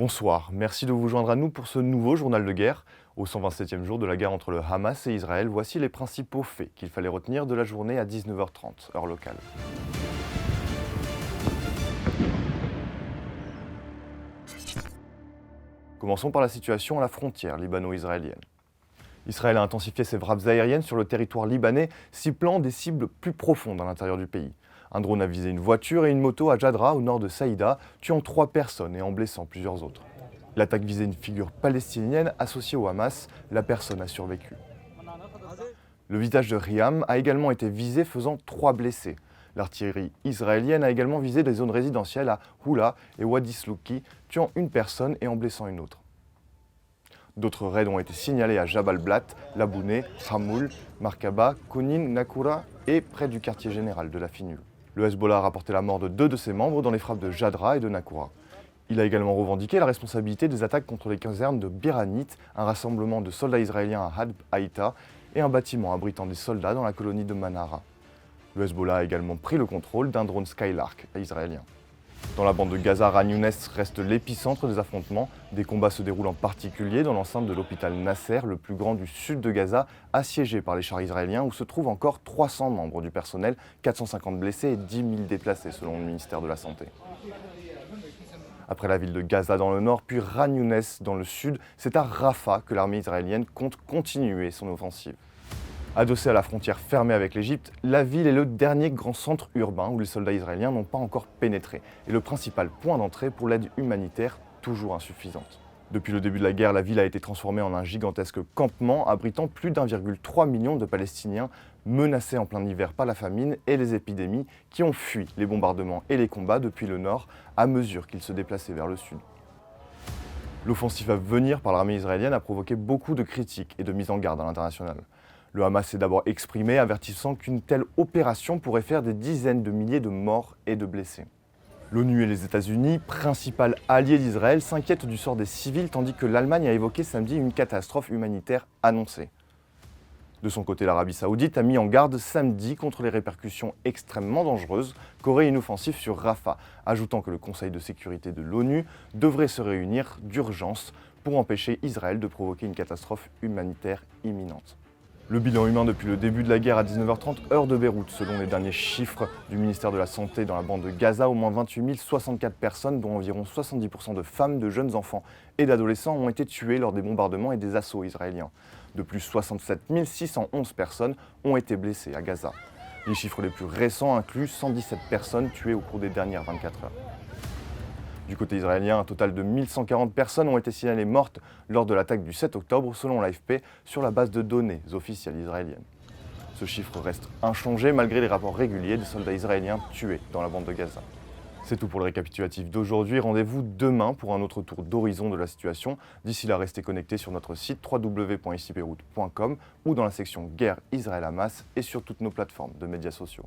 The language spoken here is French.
Bonsoir, merci de vous joindre à nous pour ce nouveau journal de guerre. Au 127e jour de la guerre entre le Hamas et Israël, voici les principaux faits qu'il fallait retenir de la journée à 19h30, heure locale. Commençons par la situation à la frontière libano-israélienne. Israël a intensifié ses frappes aériennes sur le territoire libanais, ciblant des cibles plus profondes à l'intérieur du pays. Un drone a visé une voiture et une moto à Jadra, au nord de Saïda, tuant 3 personnes et en blessant plusieurs autres. L'attaque visait une figure palestinienne associée au Hamas. La personne a survécu. Le village de Riam a également été visé, faisant 3 blessés. L'artillerie israélienne a également visé des zones résidentielles à Houla et Wadi Slouki, tuant une personne et en blessant une autre. D'autres raids ont été signalés à Jabal Blat, Labouné, Hamoul, Markaba, Konin, Nakoura et près du quartier général de la Finule. Le Hezbollah a rapporté la mort de 2 de ses membres dans les frappes de Jadra et de Nakoura. Il a également revendiqué la responsabilité des attaques contre les casernes de Biranit, un rassemblement de soldats israéliens à Hadb Haïta et un bâtiment abritant des soldats dans la colonie de Manara. Le Hezbollah a également pris le contrôle d'un drone Skylark israélien. Dans la bande de Gaza, Khan Younes reste l'épicentre des affrontements. Des combats se déroulent en particulier dans l'enceinte de l'hôpital Nasser, le plus grand du sud de Gaza, assiégé par les chars israéliens, où se trouvent encore 300 membres du personnel, 450 blessés et 10 000 déplacés selon le ministère de la Santé. Après la ville de Gaza dans le nord, puis Khan Younes dans le sud, c'est à Rafah que l'armée israélienne compte continuer son offensive. Adossée à la frontière fermée avec l'Égypte, la ville est le dernier grand centre urbain où les soldats israéliens n'ont pas encore pénétré, et le principal point d'entrée pour l'aide humanitaire toujours insuffisante. Depuis le début de la guerre, la ville a été transformée en un gigantesque campement abritant plus d'1,3 million de Palestiniens menacés en plein hiver par la famine et les épidémies qui ont fui les bombardements et les combats depuis le nord à mesure qu'ils se déplaçaient vers le sud. L'offensive à venir par l'armée israélienne a provoqué beaucoup de critiques et de mises en garde à l'international. Le Hamas s'est d'abord exprimé, avertissant qu'une telle opération pourrait faire des dizaines de milliers de morts et de blessés. L'ONU et les États-Unis, principal allié d'Israël, s'inquiètent du sort des civils, tandis que l'Allemagne a évoqué samedi une catastrophe humanitaire annoncée. De son côté, l'Arabie Saoudite a mis en garde samedi contre les répercussions extrêmement dangereuses qu'aurait une offensive sur Rafah, ajoutant que le Conseil de sécurité de l'ONU devrait se réunir d'urgence pour empêcher Israël de provoquer une catastrophe humanitaire imminente. Le bilan humain depuis le début de la guerre à 19h30, heure de Beyrouth, selon les derniers chiffres du ministère de la Santé dans la bande de Gaza, au moins 28 064 personnes, dont environ 70% de femmes, de jeunes enfants et d'adolescents, ont été tuées lors des bombardements et des assauts israéliens. De plus, 67 611 personnes ont été blessées à Gaza. Les chiffres les plus récents incluent 117 personnes tuées au cours des dernières 24 heures. Du côté israélien, un total de 1140 personnes ont été signalées mortes lors de l'attaque du 7 octobre, selon l'AFP, sur la base de données officielles israéliennes. Ce chiffre reste inchangé malgré les rapports réguliers des soldats israéliens tués dans la bande de Gaza. C'est tout pour le récapitulatif d'aujourd'hui. Rendez-vous demain pour un autre tour d'horizon de la situation. D'ici là, restez connectés sur notre site www.icbeyrouth.com ou dans la section Guerre Israël-Hamas et sur toutes nos plateformes de médias sociaux.